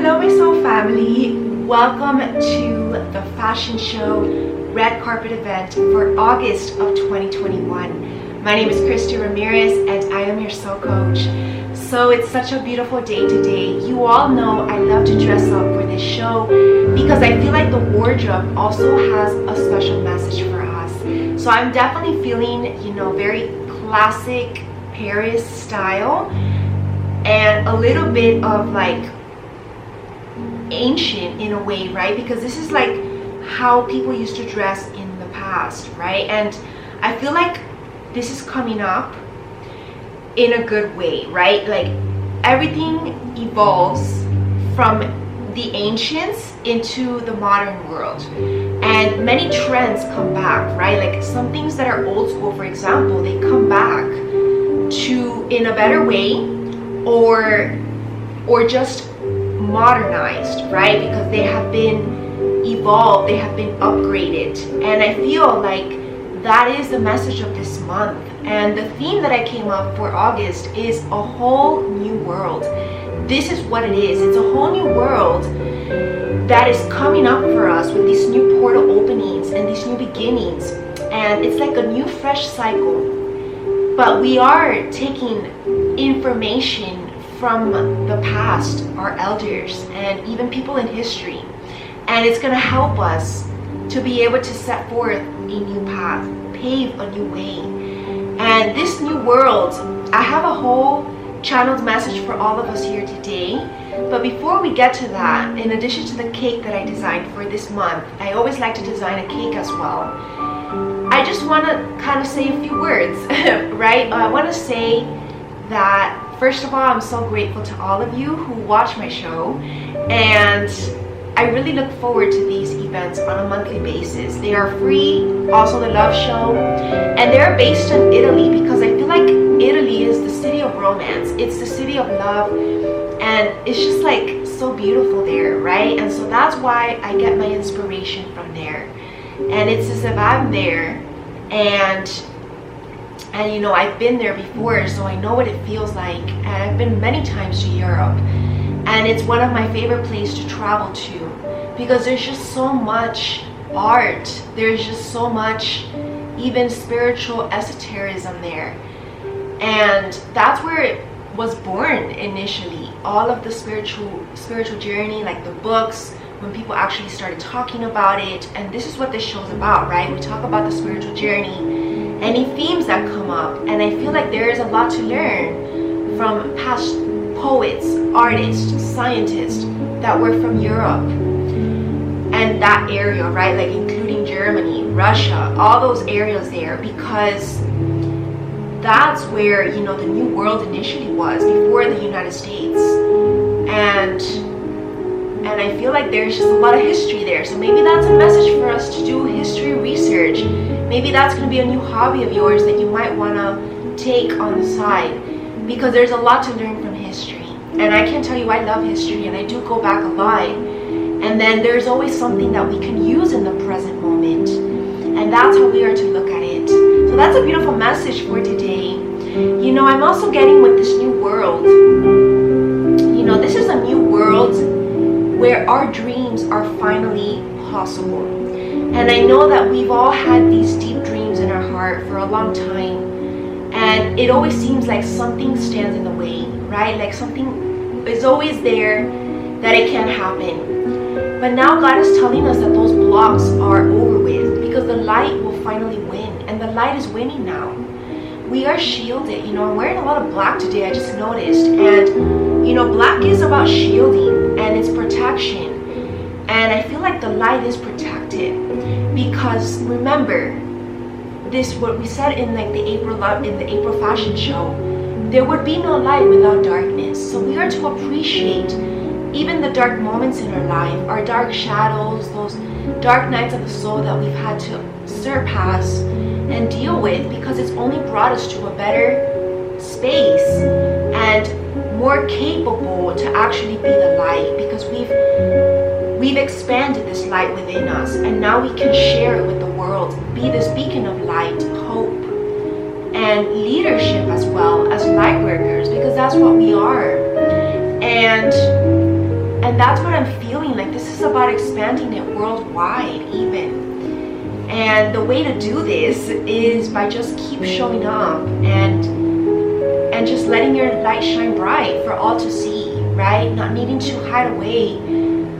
Hello my soul family, welcome to the fashion show red carpet event for August of 2021. My name is Christie Ramirez and I am your soul coach. So it's such a beautiful day today. You all know I love to dress up for this show because I feel like the wardrobe also has a special message for us. So I'm definitely feeling, very classic Paris style and a little bit of like ancient in a way, right? Because this is like how people used to dress in the past, right? And I feel like this is coming up in a good way, right? Like everything evolves from the ancients into the modern world, and many trends come back, right? Like some things that are old school, for example, they come back to in a better way or just modernized, right? Because they have been evolved, they have been upgraded. And I feel like that is the message of this month. And the theme that I came up for August is a whole new world. This is what it is. It's a whole new world that is coming up for us with these new portal openings and these new beginnings. And it's like a new fresh cycle. But we are taking information from the past, our elders, and even people in history. And it's going to help us to be able to set forth a new path, pave a new way. And this new world, I have a whole channeled message for all of us here today. But before we get to that, in addition to the cake that I designed for this month, I always like to design a cake as well. I just want to kind of say a few words, right? I want to say that first of all, I'm so grateful to all of you who watch my show, and I really look forward to these events on a monthly basis. They are free, also the love show, and they're based in Italy because I feel like Italy is the city of romance. It's the city of love, and it's just like so beautiful there, right? And so that's why I get my inspiration from there. And it's as if I'm there and I've been there before, so I know what it feels like. And I've been many times to Europe, and it's one of my favorite places to travel to because there's just so much art, there's just so much even spiritual esotericism there. And that's where it was born initially, all of the spiritual journey, like the books, when people actually started talking about it. And this is what this show's about, right? We talk about the spiritual journey, any themes that come up, and I feel like there is a lot to learn from past poets, artists, scientists that were from Europe and that area, right? Like including Germany, Russia, all those areas there, because that's where the new world initially was before the United States. And I feel like there's just a lot of history there. So maybe that's a message for us to do history research. Maybe that's going to be a new hobby of yours that you might want to take on the side, because there's a lot to learn from history. And I can tell you I love history, and I do go back a lot. And then there's always something that we can use in the present moment. And that's how we are to look at it. So that's a beautiful message for today. I'm also getting with this new world. This is a new world where our dreams are finally possible. And I know that we've all had these deep dreams in our heart for a long time, and it always seems like something stands in the way, right? Like something is always there that it can't happen. But now God is telling us that those blocks are over with, because the light will finally win, and the light is winning now. We are shielded. I'm wearing a lot of black today, I just noticed. And black is about shielding and it's protection. And I feel like the light is protected because remember this, what we said in like the April fashion show, there would be no light without darkness. So we are to appreciate even the dark moments in our life, our dark shadows, those dark nights of the soul that we've had to surpass and deal with, because it's only brought us to a better space and more capable to actually be the light, because we've expanded this light within us, and now we can share it with the world, be this beacon of light, hope, and leadership as well as light workers, because that's what we are. And And that's what I'm feeling like. This is about expanding it worldwide even. And the way to do this is by just keep showing up and just letting your light shine bright for all to see, right? Not needing to hide away,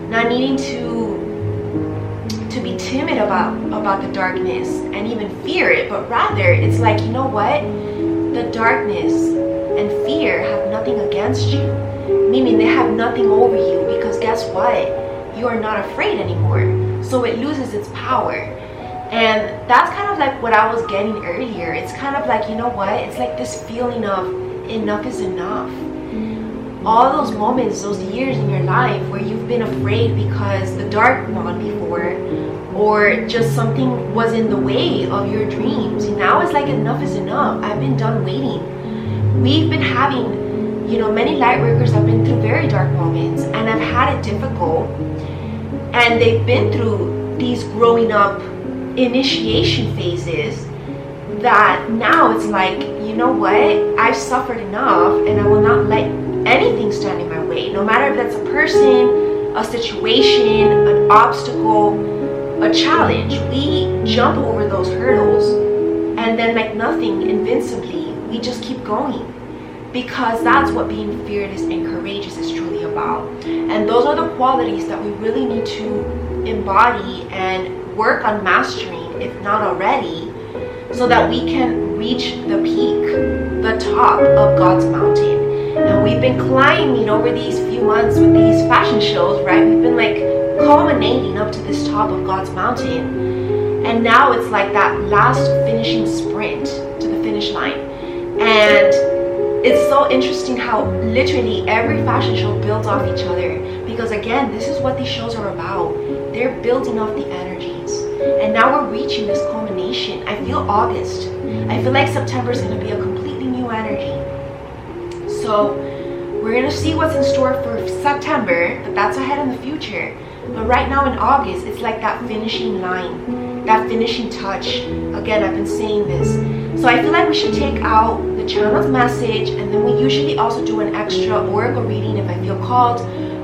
not needing to be timid about the darkness and even fear it, but rather it's like, you know what? The darkness and fear have nothing against you, meaning they have nothing over you, because guess what? You are not afraid anymore. So it loses its power. And that's kind of like what I was getting earlier. It's kind of like, you know what? It's like this feeling of enough is enough. All those moments, those years in your life where you've been afraid because the dark won before, or just something was in the way of your dreams. Now it's like enough is enough. I've been done waiting. We've been having, you know, many light workers have been through very dark moments and have had it difficult. And they've been through these growing up initiation phases that now it's like, you know what? I've suffered enough and I will not let anything stand in my way. No matter if that's a person, a situation, an obstacle, a challenge, we jump over those hurdles and then like nothing, invincibly, we just keep going, because that's what being fearless and courageous is truly about. And those are the qualities that we really need to embody and work on mastering, if not already, so that we can reach the peak, the top of God's mountain. And we've been climbing over these few months with these fashion shows, right? We've been like culminating up to this top of God's mountain, and now it's like that last finishing sprint to the finish line. And it's so interesting how literally every fashion show builds off each other, because again, this is what these shows are about. They're building off the energies, and now we're reaching this culmination. I feel August, I feel like September is going to be a completely new energy. So we're going to see what's in store for September, but that's ahead in the future. But right now in August, it's like that finishing line, that finishing touch. Again, I've been saying this. So I feel like we should take out the channel's message, and then we usually also do an extra oracle reading if I feel called,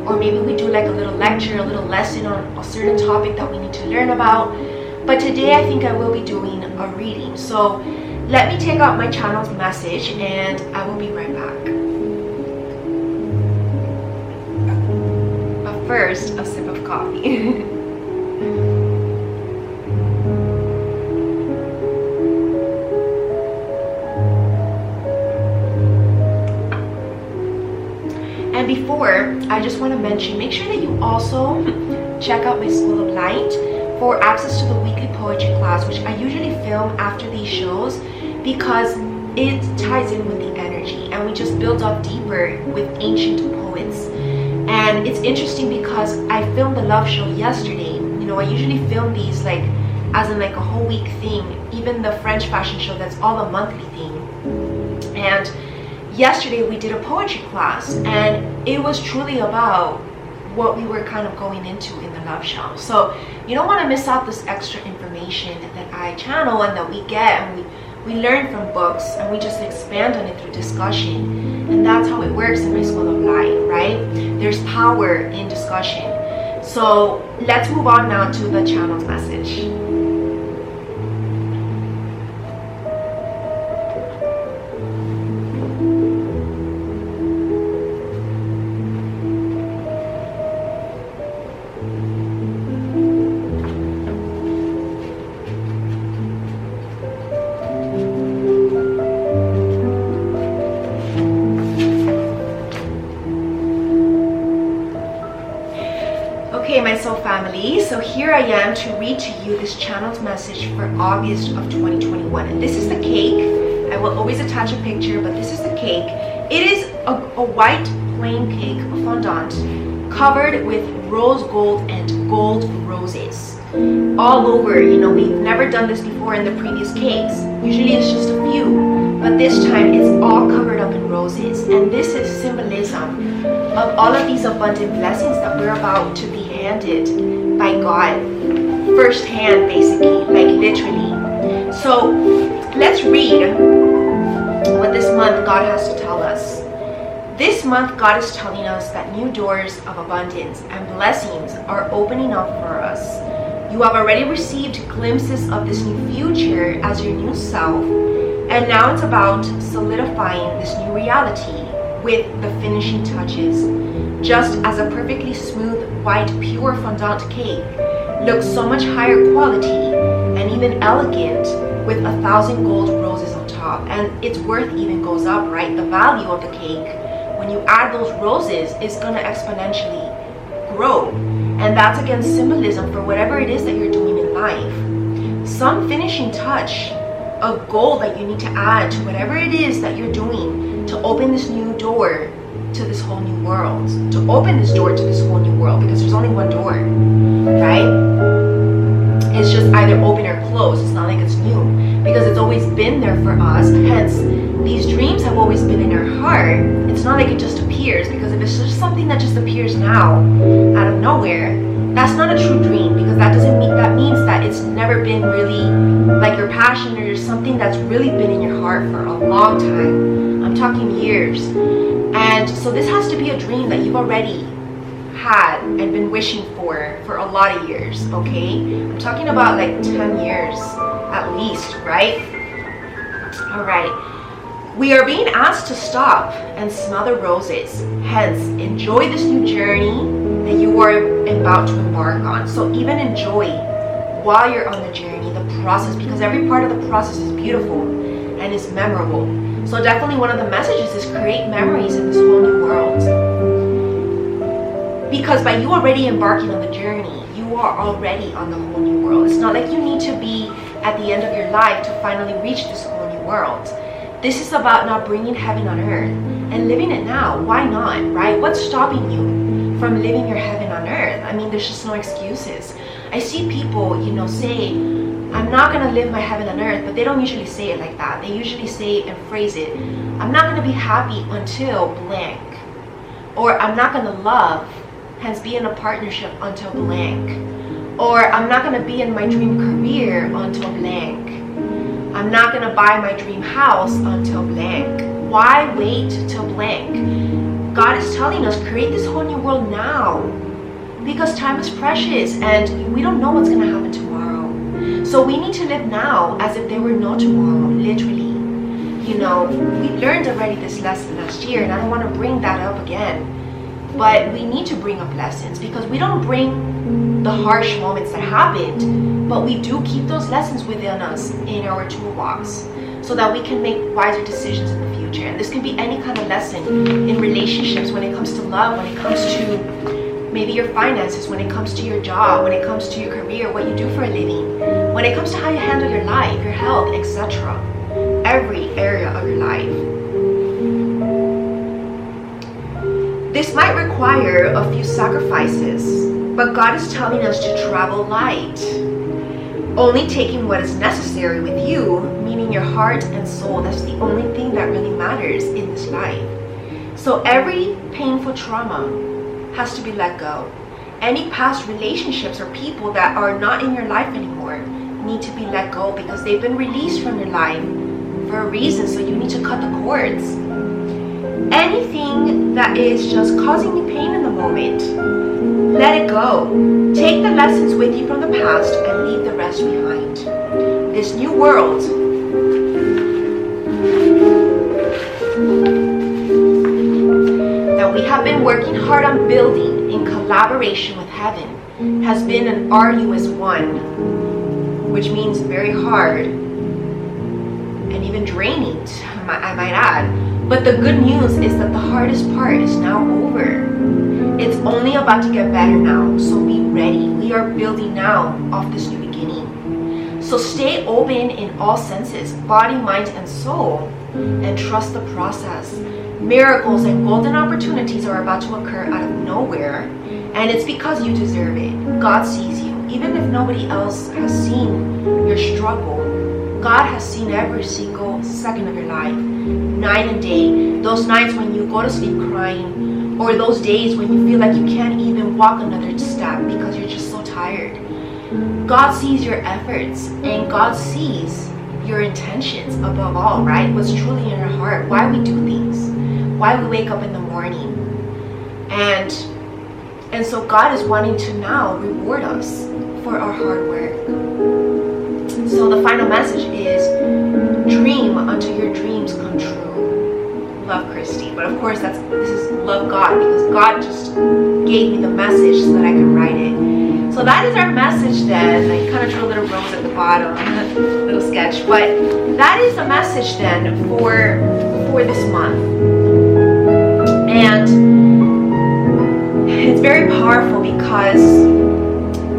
or maybe we do like a little lecture, a little lesson on a certain topic that we need to learn about. But today I think I will be doing a reading. So let me take out my channel's message and I will be right back. First, a sip of coffee. And before, I just want to mention, make sure that you also check out my School of Light for access to the weekly poetry class, which I usually film after these shows because it ties in with the energy and we just build up deeper with ancient poets. And it's interesting because I filmed the love show yesterday. You know, I usually film these like as in like a whole week thing. Even the French fashion show, that's all a monthly thing. And yesterday we did a poetry class, and it was truly about what we were kind of going into in the love show. So you don't want to miss out this extra information that I channel and that we get, and we learn from books and we just expand on it through discussion. And that's how it works in my School of Light, right? There's power in discussion. So let's move on now to the channel's message. Okay, my soul family, so here I am to read to you this channel's message for August of 2021. And this is the cake. I will always attach a picture, but this is the cake. It is a white plain cake, a fondant, covered with rose gold and gold roses all over. You know, we've never done this before in the previous cakes. Usually it's just a few, but this time it's all covered up in roses. And this is symbolism of all of these abundant blessings that we're about to be handed by God firsthand, basically, like literally. So let's read what this month God has to tell us. This month, God is telling us that new doors of abundance and blessings are opening up for us. You have already received glimpses of this new future as your new self, and now it's about solidifying this new reality with the finishing touches. Just as a perfectly smooth, white, pure fondant cake looks so much higher quality and even elegant with 1,000 gold roses on top, and its worth even goes up, right? The value of the cake, when you add those roses, is going to exponentially grow. And that's again symbolism for whatever it is that you're doing in life. Some finishing touch of gold that you need to add to whatever it is that you're doing to open this new door to this whole new world. To open this door to this whole new world, because there's only one door, right? It's just either open or closed. It's not like it's new, because it's always been there for us. Hence, these dreams have always been in our heart. It's not like it just appears, because if it's just something that just appears now out of nowhere, that's not a true dream, because that means that it's never been really like your passion or something that's really been in your heart for a long time. I'm talking years. And so this has to be a dream that you've already had and been wishing for a lot of years, okay? I'm talking about like 10 years at least, right? All right. We are being asked to stop and smell the roses. Hence, enjoy this new journey that you are about to embark on. So even enjoy while you're on the journey, the process, because every part of the process is beautiful and is memorable. So definitely one of the messages is create memories in this whole new world. Because by you already embarking on the journey, you are already on the whole new world. It's not like you need to be at the end of your life to finally reach this whole new world. This is about now bringing heaven on earth and living it now. Why not, right? What's stopping you from living your heaven on earth? I mean, there's just no excuses. I see people, say, I'm not going to live my heaven on earth, but they don't usually say it like that. They usually say and phrase it, I'm not going to be happy until blank. Or I'm not going to love, hence be in a partnership until blank. Or I'm not going to be in my dream career until blank. I'm not going to buy my dream house until blank. Why wait till blank? God is telling us, create this whole new world now. Because time is precious and we don't know what's going to happen tomorrow. So we need to live now as if there were no tomorrow, literally. We learned already this lesson last year, and I don't want to bring that up again. But we need to bring up lessons, because we don't bring the harsh moments that happened, but we do keep those lessons within us in our toolbox so that we can make wiser decisions in the future. And this can be any kind of lesson in relationships, when it comes to love, when it comes to maybe your finances, when it comes to your job, when it comes to your career, what you do for a living, when it comes to how you handle your life, your health, etc. Every area of your life. This might require a few sacrifices, but God is telling us to travel light, only taking what is necessary with you, meaning your heart and soul. That's the only thing that really matters in this life. So every painful trauma has to be let go. Any past relationships or people that are not in your life anymore need to be let go, because they've been released from your life for a reason. So you need to cut the cords. Anything that is just causing you pain in the moment, let it go. Take the lessons with you from the past and leave the rest behind. This new world that we have been working hard on building in collaboration with heaven has been an arduous one, which means very hard and even draining, I might add. But the good news is that the hardest part is now over. It's only about to get better now, so be ready. We are building now off this new beginning. So stay open in all senses, body, mind, and soul, and trust the process. Miracles and golden opportunities are about to occur out of nowhere, and it's because you deserve it. God sees you. Even if nobody else has seen your struggle, God has seen every single second of your life, night and day. Those nights when you go to sleep crying, or those days when you feel like you can't even walk another step because you're just so tired. God sees your efforts, and God sees your intentions above all, right? What's truly in your heart, why we do things, why we wake up in the morning. And so God is wanting to now reward us for our hard work. So the final message is, dream until your dreams come true. Love, Christie. But of course, this is love God, because God just gave me the message so that I can write it. So that is our message then. I kind of drew a little rose at the bottom, a little sketch. But that is the message then for this month. And it's very powerful because,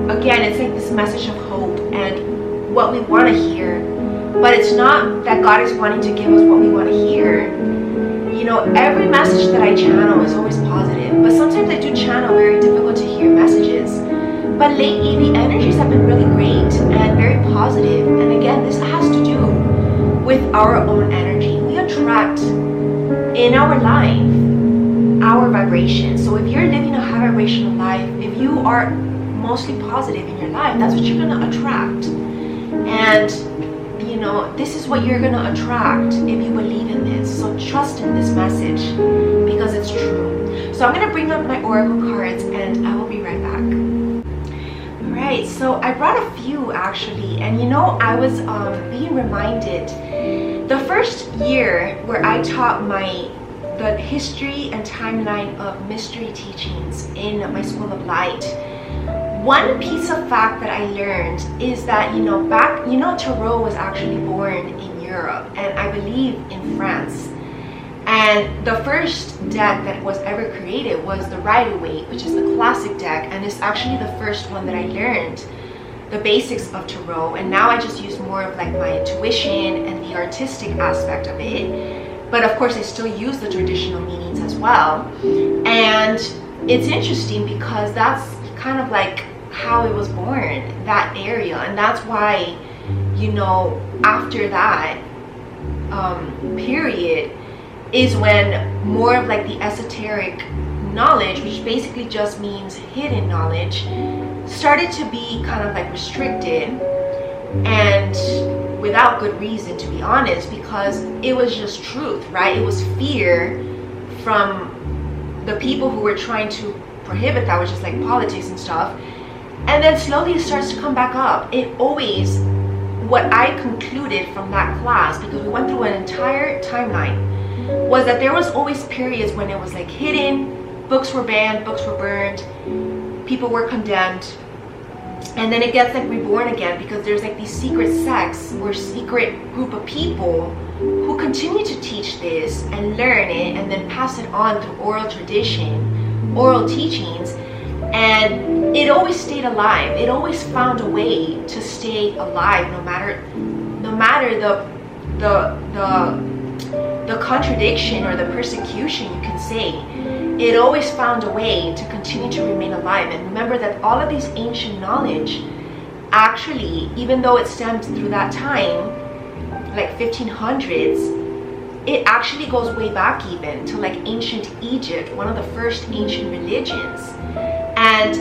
again, it's like this message of hope and what we want to hear. But it's not that God is wanting to give us what we want to hear. You know, every message that I channel is always positive, but sometimes I do channel very difficult to hear messages. But lately, the energies have been really great and very positive. And again, this has to do with our own energy. We attract in our life our vibration. So if you're living a high vibrational life, if you are mostly positive in your life, that's what you're going to attract. And you know, this is what you're going to attract if you believe in this. So trust in this message because it's true. So I'm going to bring up my oracle cards and I will be right back. Alright, so I brought a few actually, and you know, I was being reminded the first year where I taught the history and timeline of mystery teachings in my School of Light. One piece of fact that I learned is that, Tarot was actually born in Europe and I believe in France. And the first deck that was ever created was the Rider-Waite, which is the classic deck, and it's actually the first one that I learned the basics of Tarot. And now I just use more of like my intuition and the artistic aspect of it. But of course I still use the traditional meanings as well. And it's interesting because that's kind of like how it was born, that area. And that's why, after that period is when more of like the esoteric knowledge, which basically just means hidden knowledge, started to be kind of like restricted, and without good reason, to be honest, because it was just truth, right? It was fear from the people who were trying to prohibit that, which is like politics and stuff. And then slowly it starts to come back up. It always, what I concluded from that class, because we went through an entire timeline, was that there was always periods when it was like hidden, books were banned, books were burned, people were condemned, and then it gets like reborn again because there's like these secret sects or secret group of people who continue to teach this and learn it and then pass it on through oral tradition, oral teachings, and it always stayed alive. It always found a way to stay alive, no matter the contradiction or the persecution, you can say. It always found a way to continue to remain alive. And remember that all of these ancient knowledge, actually, even though it stems through that time, like 1500s, it actually goes way back even to like ancient Egypt, one of the first ancient religions. And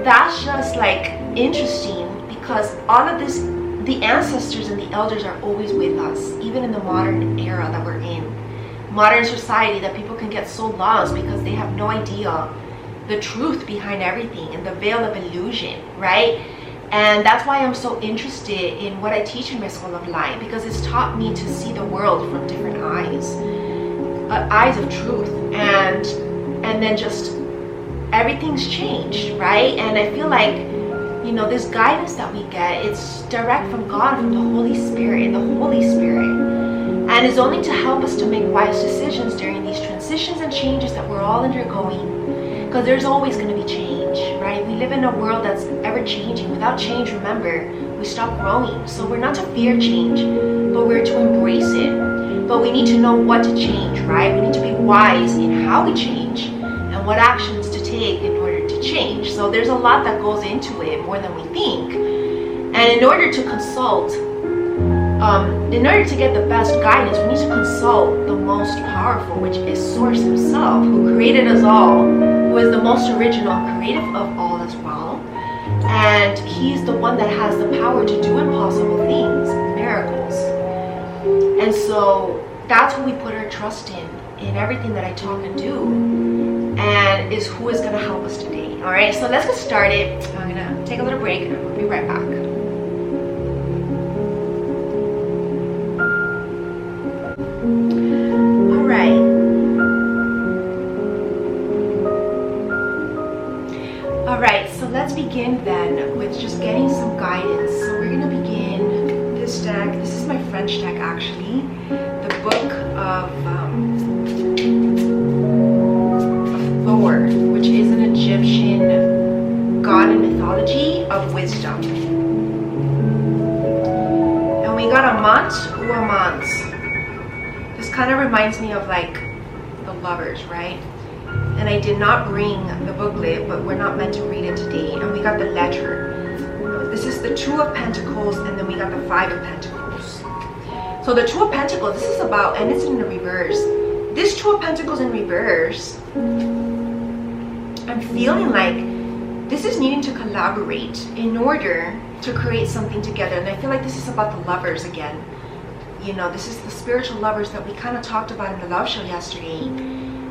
that's just like interesting because all of this, the ancestors and the elders are always with us, even in the modern era that we're in. Modern society, that people can get so lost because they have no idea the truth behind everything and the veil of illusion, right? And that's why I'm so interested in what I teach in my School of Light, because it's taught me to see the world from different eyes, eyes of truth, and then just everything's changed, right? And I feel like, this guidance that we get, it's direct from God, from the Holy Spirit, and it's only to help us to make wise decisions during these transitions and changes that we're all undergoing, because there's always going to be change, right? We live in a world that's ever changing. Without change, remember, we stop growing. So we're not to fear change, but we're to embrace it. But we need to know what to change, right? We need to be wise in how we change and what actions to take in order to change. So there's a lot that goes into it, more than we think. And in order to consult, in order to get the best guidance, we need to consult the most powerful, which is Source himself, who created us all, who is the most original, creative of all as well. And he's the one that has the power to do impossible things, miracles. And so that's who we put our trust in everything that I talk and do, and is who is going to help us today. All right, so let's get started. I'm going to take a little break and I'll be right back. Alright, so let's begin then with just getting some guidance. So we're going to begin this deck. This is my French deck actually. The book of Thor, which is an Egyptian god in mythology of wisdom. And we got Amant ou Amant. This kind of reminds me of like the lovers, right? And I did not bring the booklet, but we're not meant to read it today. And we got the letter. This is the Two of Pentacles, and then we got the Five of Pentacles. So the Two of Pentacles, this is about, and it's in the reverse. This Two of Pentacles in reverse, I'm feeling like this is needing to collaborate in order to create something together. And I feel like this is about the lovers again. You know, this is the spiritual lovers that we kind of talked about in the love show yesterday.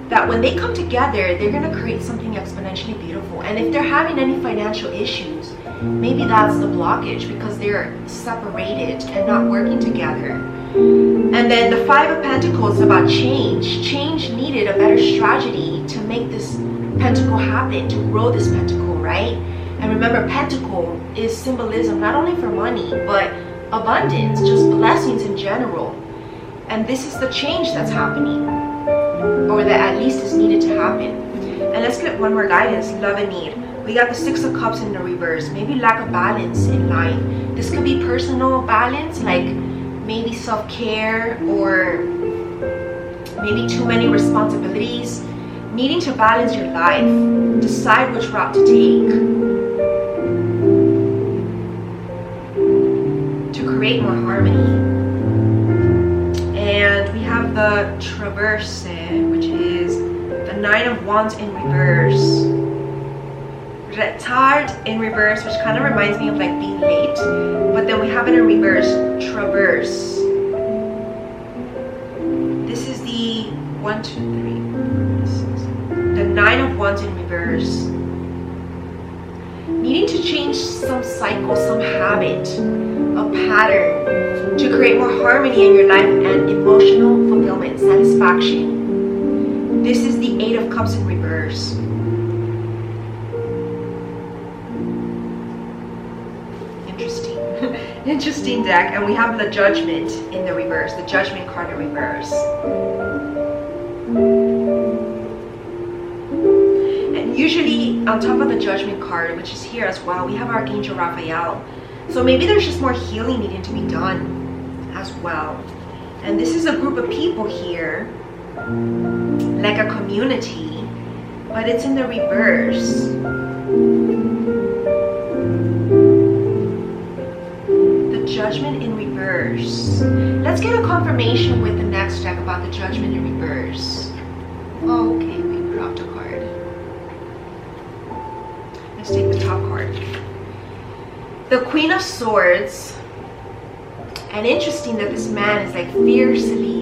That when they come together, they're going to create something exponentially beautiful. And if they're having any financial issues, maybe that's the blockage because they're separated and not working together. And then the Five of Pentacles is about change. Change needed a better strategy to make this pentacle happen, to grow this pentacle, right? And remember, pentacle is symbolism not only for money, but abundance, just blessings in general. And this is the change that's happening, or that at least is needed to happen. And let's get one more guidance. Love and need. We got the Six of Cups in the reverse. Maybe lack of balance in life. This could be personal balance, like maybe self-care, or maybe too many responsibilities. Needing to balance your life. Decide which route to take to create more harmony. And we have the Traverse, which is the Nine of Wands in reverse. Retard in reverse, which kind of reminds me of like being late. But then we have it in reverse, Traverse. This is the 1, 2, 3, 6. The Nine of Wands in reverse. Needing to change some cycle, some habit, a pattern to create more harmony in your life and emotional fulfillment, satisfaction. This is the Eight of Cups in reverse. Interesting. Interesting deck. And we have the Judgment in the reverse, the Judgment card in reverse. And usually on top of the Judgment card, which is here as well, we have Archangel Raphael. So maybe there's just more healing needing to be done as well. And this is a group of people here, like a community, but it's in the reverse. The Judgment in reverse. Let's get a confirmation with the next deck about the Judgment in reverse. Okay, we dropped a card. Let's take the top card. The Queen of Swords. And interesting that this man is like fiercely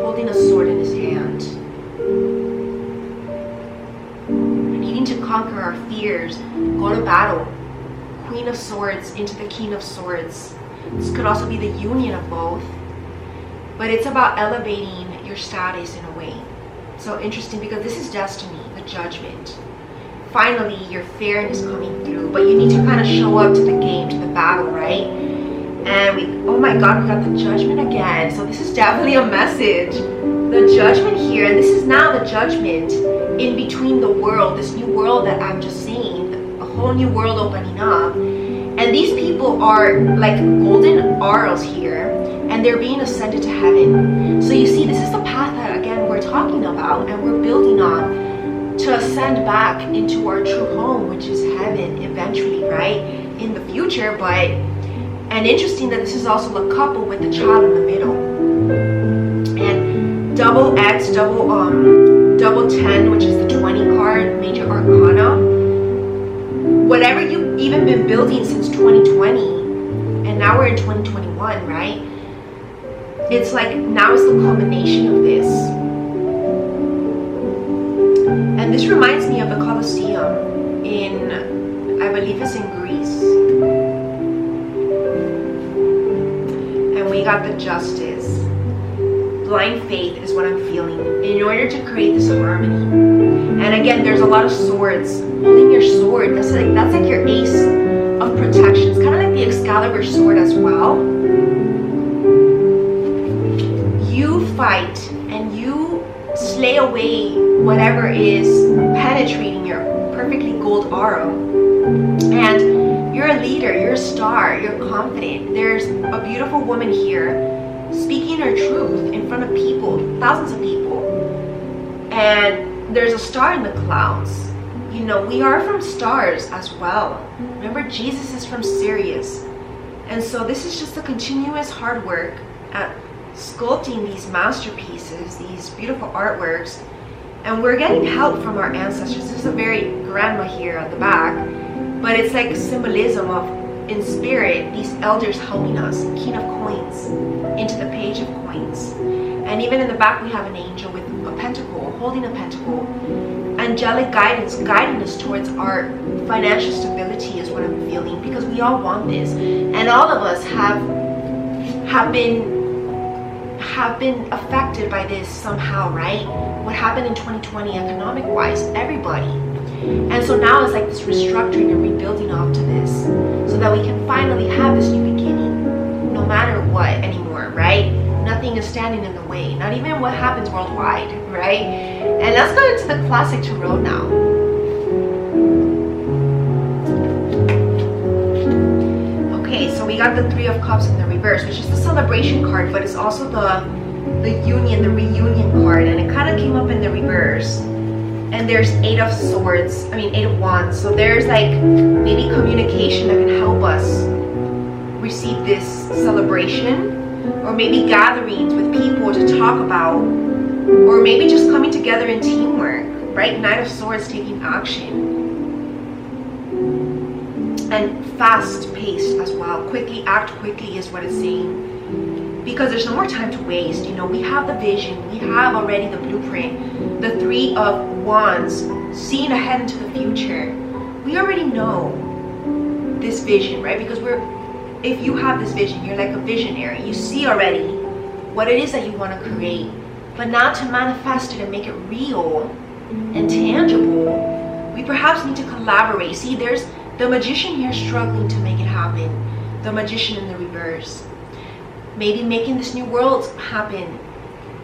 holding a sword in his hand. We're needing to conquer our fears, go to battle. Queen of Swords into the King of Swords. This could also be the union of both. But it's about elevating your status in a way. So interesting because this is destiny, the Judgment. Finally, your fairness coming through. But you need to kind of show up to the game, to the battle, right? And we, oh my God, we got the Judgment again. So this is definitely a message. The Judgment here, and this is now the Judgment in between the world, this new world that I'm just seeing, a whole new world opening up. And these people are like golden arrows here, and they're being ascended to heaven. So you see, this is the path that, again, we're talking about and we're building on to ascend back into our true home, which is heaven eventually, right? In the future, but... And interesting that this is also a couple with the child in the middle. And double X, double 10, which is the 20 card, major arcana. Whatever you've even been building since 2020, and now we're in 2021, right? it's like now is the culmination of this. And this reminds me of the Colosseum in, I believe it's in Greece. And we got the justice. Blind faith is what I'm feeling in order to create this harmony. And again, there's a lot of swords. Holding your sword, that's like your ace of protection. It's kind of like the Excalibur sword as well. You fight and you slay away whatever is penetrating your perfectly gold aura. And you're a leader, you're a star, you're confident. There's a beautiful woman here speaking her truth in front of people, thousands of people. And there's a star in the clouds. You know, we are from stars as well. Remember, Jesus is from Sirius. And so this is just a continuous hard work at sculpting these masterpieces, these beautiful artworks. And we're getting help from our ancestors. This is a very grandma here at the back. But it's like symbolism of, in spirit, these elders helping us. King of Coins into the Page of Coins. And even in the back we have an angel with a pentacle, holding a pentacle. Angelic guidance guiding us towards our financial stability is what I'm feeling, because we all want this. And all of us have been affected by this somehow, right? What happened in 2020 economic wise, everybody. And so now it's like this restructuring and rebuilding off to this, so that we can finally have this new beginning, no matter what anymore, right? Nothing is standing in the way, not even what happens worldwide, right? And let's go into the classic tarot now. Okay, so we got the Three of Cups in the reverse, which is the celebration card, but it's also the union, the reunion card, and it kind of came up in the reverse. And there's Eight of Wands. So there's like maybe communication that can help us receive this celebration, or maybe gatherings with people to talk about, or maybe just coming together in teamwork, right? Knight of Swords, taking action. And fast paced as well. Quickly, act quickly is what it's saying. Because there's no more time to waste. You know, we have the vision, we have already the blueprint, the Three of Wands, seeing ahead into the future. We already know this vision, right? Because if you have this vision, you're like a visionary. You see already what it is that you want to create. But now to manifest it and make it real and tangible, we perhaps need to collaborate. See, there's the Magician here struggling to make it happen. The Magician in the reverse. Maybe making this new world happen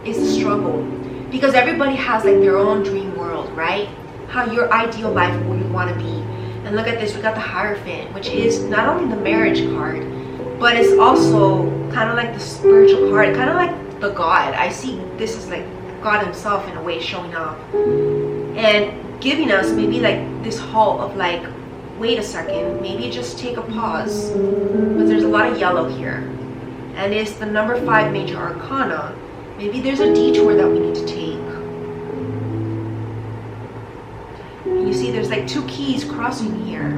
is a struggle, because everybody has like their own dream world, right? How your ideal life, where you want to be. And look at this, we got the Hierophant, which is not only the marriage card, but it's also kind of like the spiritual card, kind of like the God. I see this as like God himself in a way showing up and giving us maybe like this halt of like, wait a second, maybe just take a pause, because there's a lot of yellow here. And it's the number 5 major arcana. Maybe there's a detour that we need to take. And you see there's like 2 keys crossing here.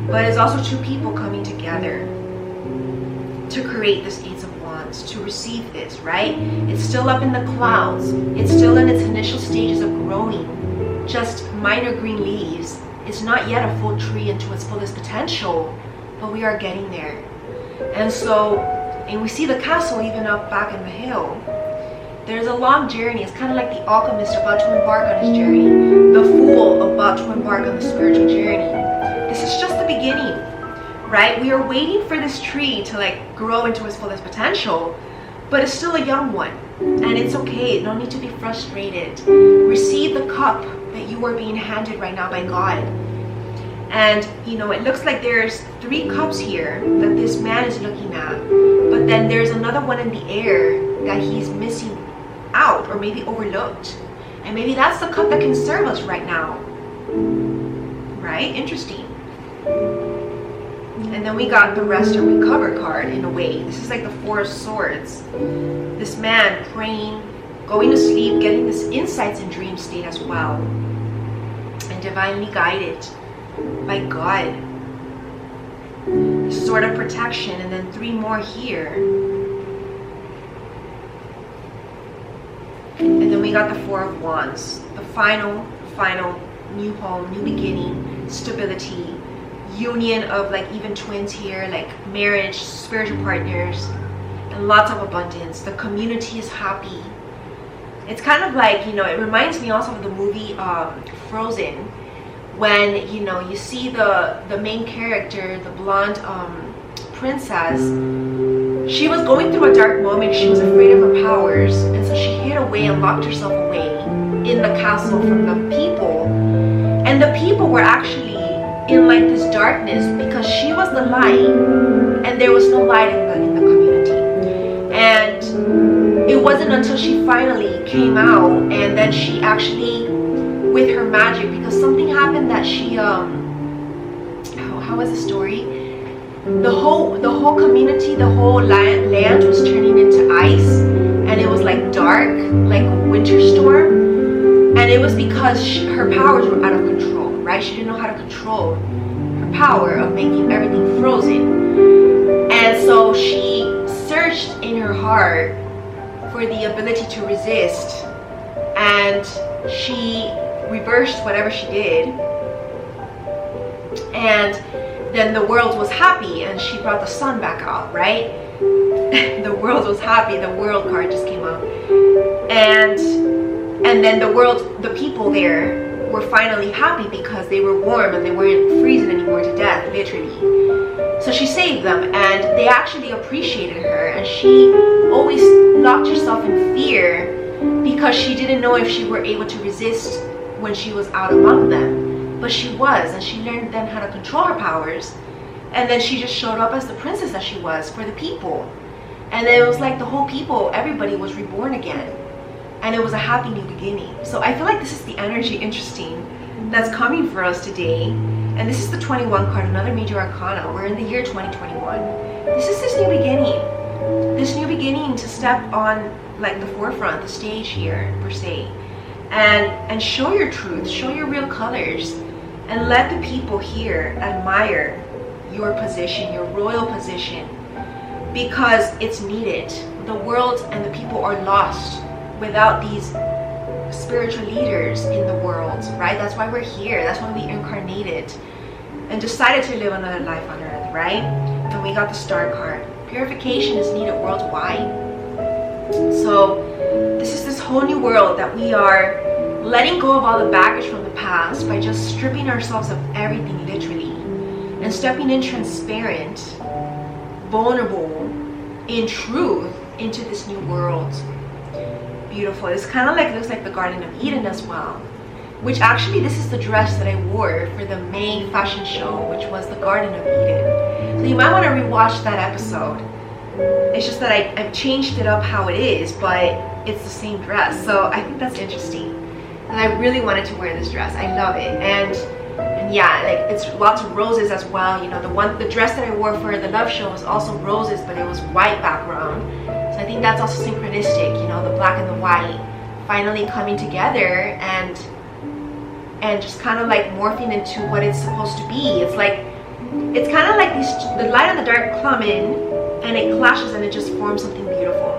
But it's also 2 people coming together to create this Ace of Wands, to receive this, right? It's still up in the clouds. It's still in its initial stages of growing. Just minor green leaves. It's not yet a full tree into its fullest potential, but we are getting there. And so, and we see the castle even up back in the hill. There's a long journey. It's kind of like the alchemist about to embark on his journey. The fool about to embark on the spiritual journey. This is just the beginning, right? We are waiting for this tree to like grow into its fullest potential, but it's still a young one. And it's okay. No need to be frustrated. Receive the cup that you are being handed right now by God. And you know, it looks like there's 3 cups here that this man is looking at, but then there's another one in the air that he's missing out, or maybe overlooked. And maybe that's the cup that can serve us right now, right? Interesting. And then we got the Rest and Recover card in a way. This is like the 4 of Swords. This man praying, going to sleep, getting this insights in dream state as well, and divinely guided by God. Sword of protection, and then 3 more here. And then we got the 4 of Wands. The final new home, new beginning, stability, union of like even twins here, like marriage, spiritual partners, and lots of abundance. The community is happy. It's kind of like, you know, it reminds me also of the movie Frozen, when, you know, you see the main character, the blonde princess. She was going through a dark moment. She was afraid of her powers, and so she hid away and locked herself away in the castle from the people. And the people were actually in like this darkness because she was the light, and there was no light in the community. And it wasn't until she finally came out, and then she actually, with her magic, because something happened that she how was the story? The whole community, the whole land was turning into ice, and it was like dark, like a winter storm. And it was because her powers were out of control, right? She didn't know how to control her power of making everything frozen. And so she searched in her heart for the ability to resist, and she reversed whatever she did, and then the world was happy, and she brought the sun back out, right? The world was happy. The world card just came out, and then the people there were finally happy because they were warm and they weren't freezing anymore to death, literally. So she saved them, and they actually appreciated her, and she always locked herself in fear because she didn't know if she were able to resist when she was out among them. But she was, and she learned then how to control her powers. And then she just showed up as the princess that she was for the people. And then it was like the whole people, everybody was reborn again. And it was a happy new beginning. So I feel like this is the energy, interesting, that's coming for us today. And this is the 21 card, another major arcana. We're in the year 2021. This is this new beginning. This new beginning to step on like the forefront, the stage here, per se. And show your truth, show your real colors, and let the people here admire your position, your royal position, because it's needed. The world and the people are lost without these spiritual leaders in the world, right? That's why we're here. That's why we incarnated and decided to live another life on earth, right? And we got the Star card. Purification is needed worldwide. So this is this whole new world that we are letting go of all the baggage from the past by just stripping ourselves of everything, literally, and stepping in transparent, vulnerable, in truth, into this new world. Beautiful. It's kind of like, looks like the Garden of Eden as well, which actually this is the dress that I wore for the May fashion show, which was the Garden of Eden. So you might want to rewatch that episode. It's just that I've changed it up how it is, but it's the same dress. So I think that's interesting. And I really wanted to wear this dress. I love it. And yeah, like it's lots of roses as well. You know, the dress that I wore for the love show was also roses, but it was white background. So I think that's also synchronistic, you know, the black and the white finally coming together and just kind of like morphing into what it's supposed to be. It's like, it's kind of like the light and the dark come in, and it clashes and it just forms something beautiful.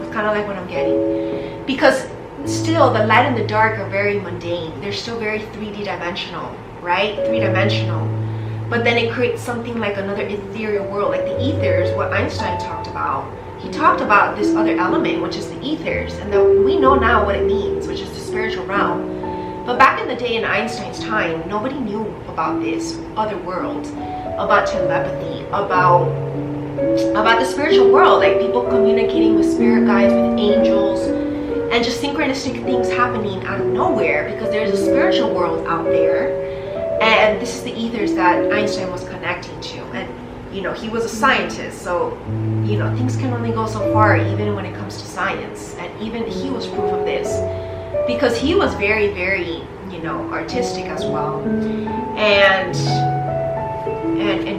It's kind of like what I'm getting. Because still the light and the dark are very mundane. They're still very 3D dimensional, right? 3-dimensional. But then it creates something like another ethereal world, like the ethers, what Einstein talked about. He talked about this other element, which is the ethers, and that we know now what it means, which is the spiritual realm. But back in the day, in Einstein's time, nobody knew about this other world, about telepathy, about the spiritual world, like people communicating with spirit guides, with angels, and just synchronistic things happening out of nowhere, because there's a spiritual world out there. And this is the ethers that Einstein was connecting to. And, you know, he was a scientist, so, you know, things can only go so far, even when it comes to science. And even he was proof of this, because he was very, very, you know, artistic as well. And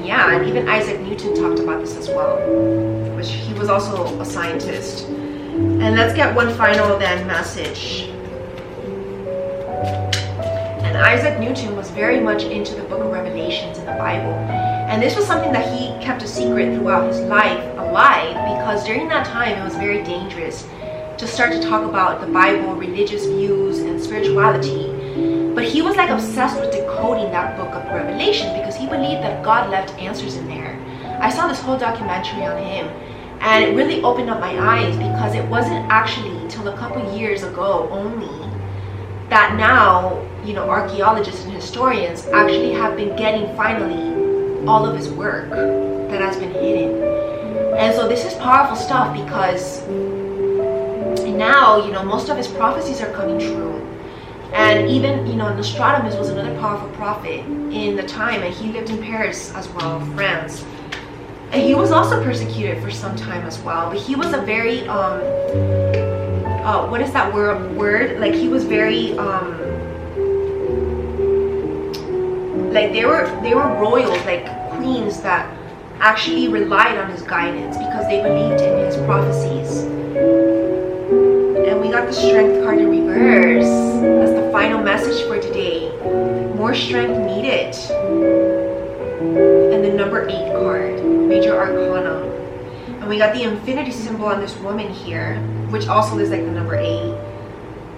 yeah, and even Isaac Newton talked about this as well, which he was also a scientist. And let's get one final then message. And Isaac Newton was very much into the book of Revelations in the Bible. And this was something that he kept a secret throughout his life alive, because during that time it was very dangerous to start to talk about the Bible, religious views, and spirituality. But he was like obsessed with decoding that book of Revelation because he believed that God left answers in there. I saw this whole documentary on him, and it really opened up my eyes, because it wasn't actually till a couple years ago only that now, you know, archaeologists and historians actually have been getting finally all of his work that has been hidden. And so this is powerful stuff, because now, you know, most of his prophecies are coming true. And even, you know, Nostradamus was another powerful prophet in the time, and he lived in Paris as well, France. And he was also persecuted for some time as well, but he was a very what is that word? Like, he was very like they were royals, like queens, that actually relied on his guidance because they believed in his prophecies. And we got the Strength card in reverse. That's the final message for today. More strength needed. And the number 8 card, Major Arcana. And we got the infinity symbol on this woman here, which also is like the number 8.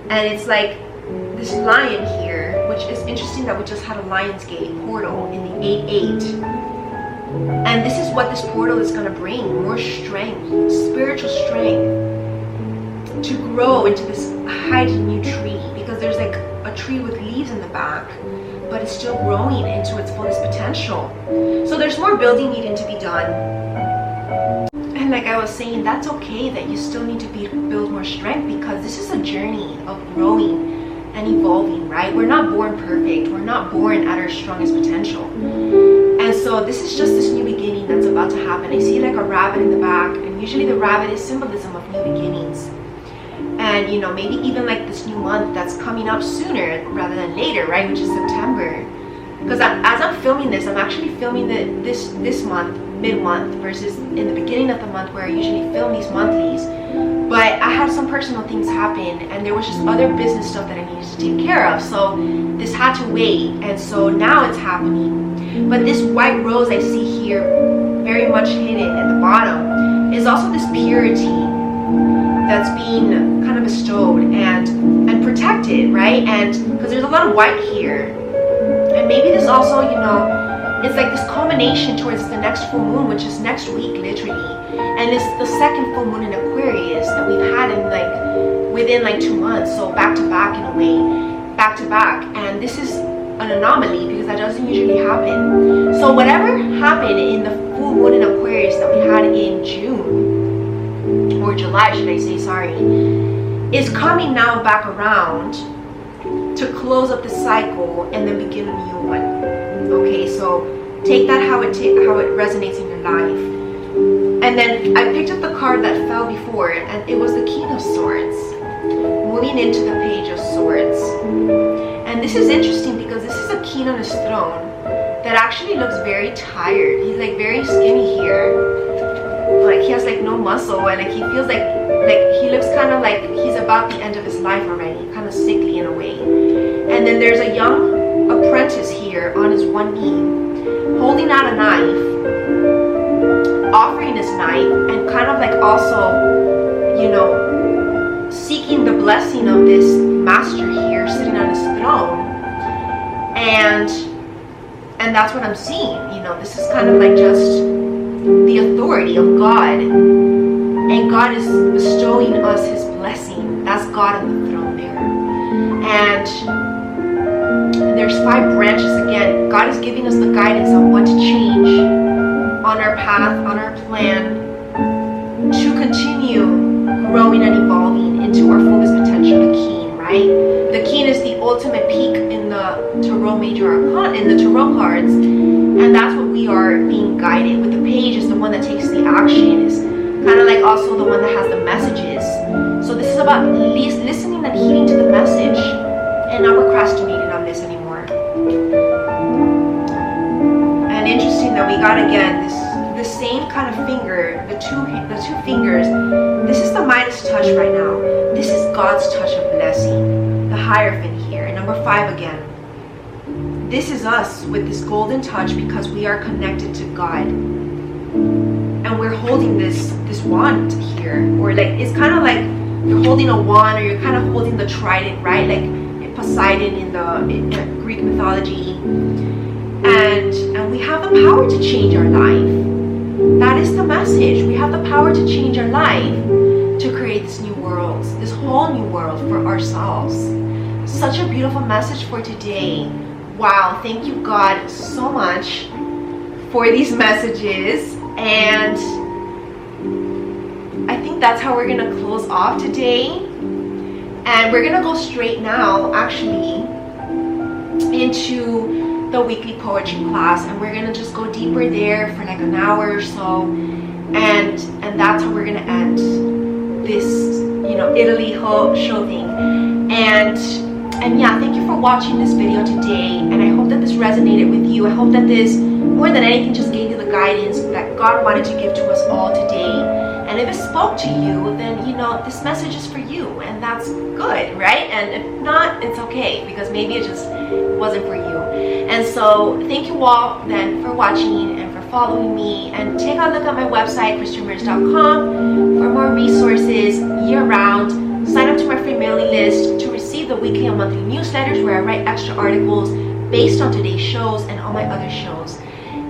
And it's like this lion here, which is interesting that we just had a Lionsgate portal in the 8-8. And this is what this portal is going to bring. More strength, spiritual strength, to grow into this hidden new tree, because there's like a tree with leaves in the back, but it's still growing into its fullest potential. So there's more building needing to be done. And like I was saying, that's okay that you still need to build more strength, because this is a journey of growing and evolving, right? We're not born perfect. We're not born at our strongest potential. And so this is just this new beginning that's about to happen. I see like a rabbit in the back, and usually the rabbit is symbolism of new beginnings. And, you know, maybe even like this new month that's coming up sooner rather than later, right? Which is September. Because as I'm filming this, I'm actually filming this month, mid-month, versus in the beginning of the month where I usually film these monthlies. But I had some personal things happen, and there was just other business stuff that I needed to take care of. So this had to wait, and so now it's happening. But this white rose I see here, very much hidden at the bottom, is also this purity that's being kind of bestowed and protected, right? And because there's a lot of white here, and maybe this also, you know, it's like this culmination towards the next full moon, which is next week, literally. And it's the second full moon in Aquarius that we've had in like within like 2 months, so back to back in a way, back to back. And this is an anomaly because that doesn't usually happen. So whatever happened in the full moon in Aquarius that we had in June, or July should I say, sorry, is coming now back around to close up the cycle and then begin a new one. Okay, so take that how it resonates in your life. And then I picked up the card that fell before it, and it was the King of Swords, moving into the Page of Swords. And this is interesting because this is a king on his throne that actually looks very tired. He's like very skinny here, like he has like no muscle, and like he feels like he looks kind of like he's about the end of his life already, kind of sickly in a way. And then there's a young apprentice here on his one knee, holding out a knife, offering this knife, and kind of like also, you know, seeking the blessing of this master here sitting on his throne. And that's what I'm seeing. You know, this is kind of like just the authority of God, and God is bestowing us his blessing. That's God on the throne there. And there's 5 branches again. God is giving us the guidance on what to change on our path, on our plan, to continue growing and evolving into our fullest potential. The King, right? The King is the ultimate peak in the Tarot Major Arcana, in the Tarot cards, and that's what we are being guided with. The Page is the one that takes the action, is kind of like also the one that has the messages. So this is about listening and heeding to the message, and not procrastinating on this anymore. And interesting that we got again the same kind of finger, the two fingers. This is the Midas touch right now. This is God's touch of blessing. The Hierophant here, number 5 again. this is us with this golden touch because we are connected to God. And we're holding this wand here. Or like, it's kind of like you're holding a wand, or you're kind of holding the trident, right? Like Poseidon in the Greek mythology. And we have the power to change our life. That is the message. We have the power to change our life, to create this new world, this whole new world for ourselves. Such a beautiful message for today. Wow, thank you God so much for these messages. And I think that's how we're gonna close off today. And we're gonna go straight now actually into the weekly poetry class, and we're gonna just go deeper there for like an hour or so, and that's how we're gonna end this, you know, Italy show thing. And yeah, thank you for watching this video today, and I hope that this resonated with you. I hope that this, more than anything, just gave you the guidance that God wanted to give to us all today. And if it spoke to you, then, you know, this message is for you, and that's good, right? And if not, it's okay, because maybe it just wasn't for you. And so thank you all then for watching and for following me, and take a look at my website, ChristieRamirez.com, for more resources year-round. Sign up to my free mailing list to receive the weekly and monthly newsletters where I write extra articles based on today's shows and all my other shows.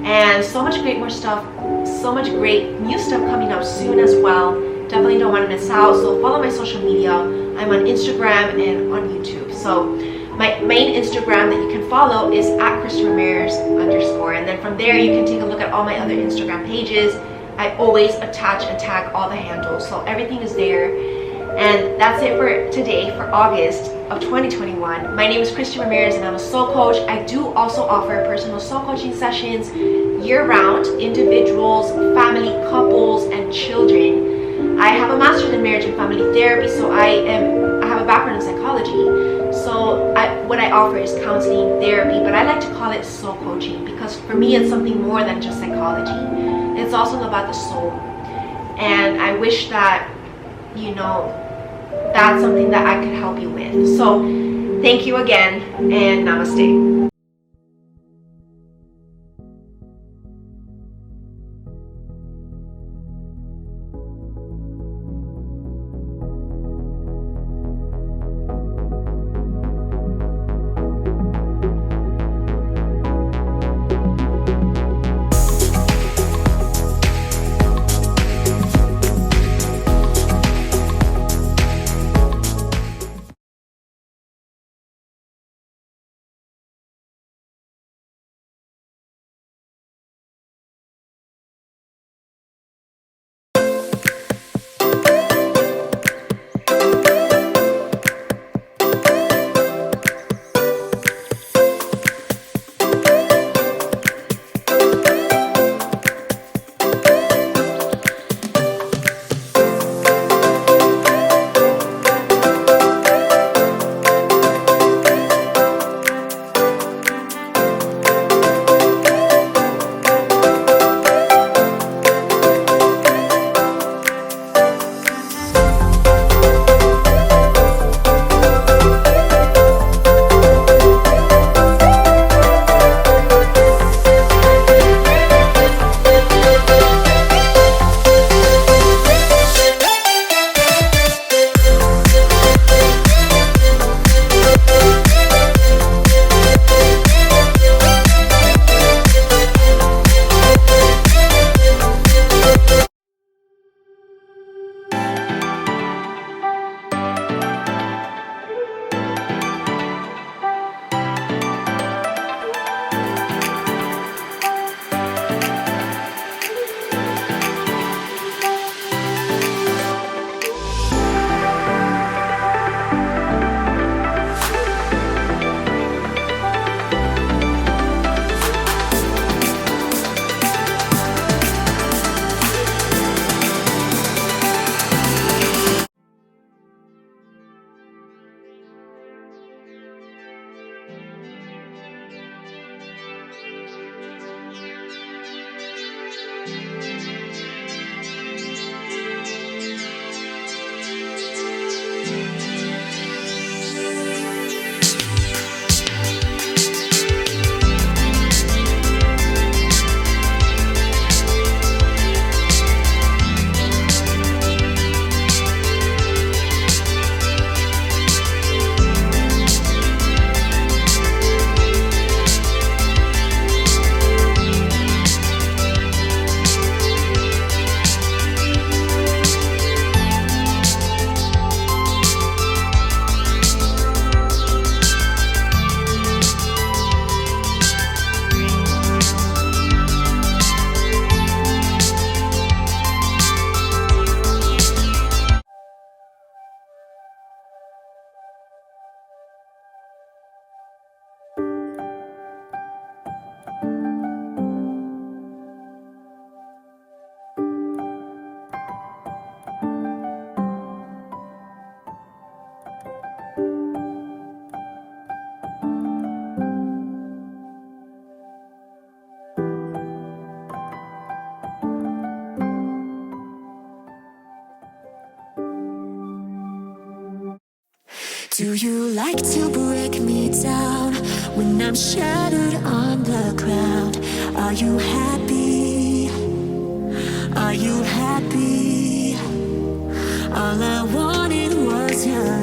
And so much more stuff, so much great new stuff coming up soon as well. Definitely don't want to miss out. So follow my social media. I'm on Instagram and on YouTube. So my main Instagram that you can follow is @ChristieRamirez_. And then from there you can take a look at all my other Instagram pages. I always attach and tag all the handles, so everything is there. And that's it for today, for August of 2021. My name is Christie Ramirez, and I'm a soul coach. I do also offer personal soul coaching sessions year-round, individuals, family, couples, and children. I have a master's in marriage and family therapy, so I have a background in psychology. So what I offer is counseling, therapy, but I like to call it soul coaching, because for me it's something more than just psychology. It's also about the soul. And I wish that, you know, that's something that I could help you with. So thank you again, and namaste. Do you like to break me down when I'm shattered on the ground? Are you happy? Are you happy? All I wanted was your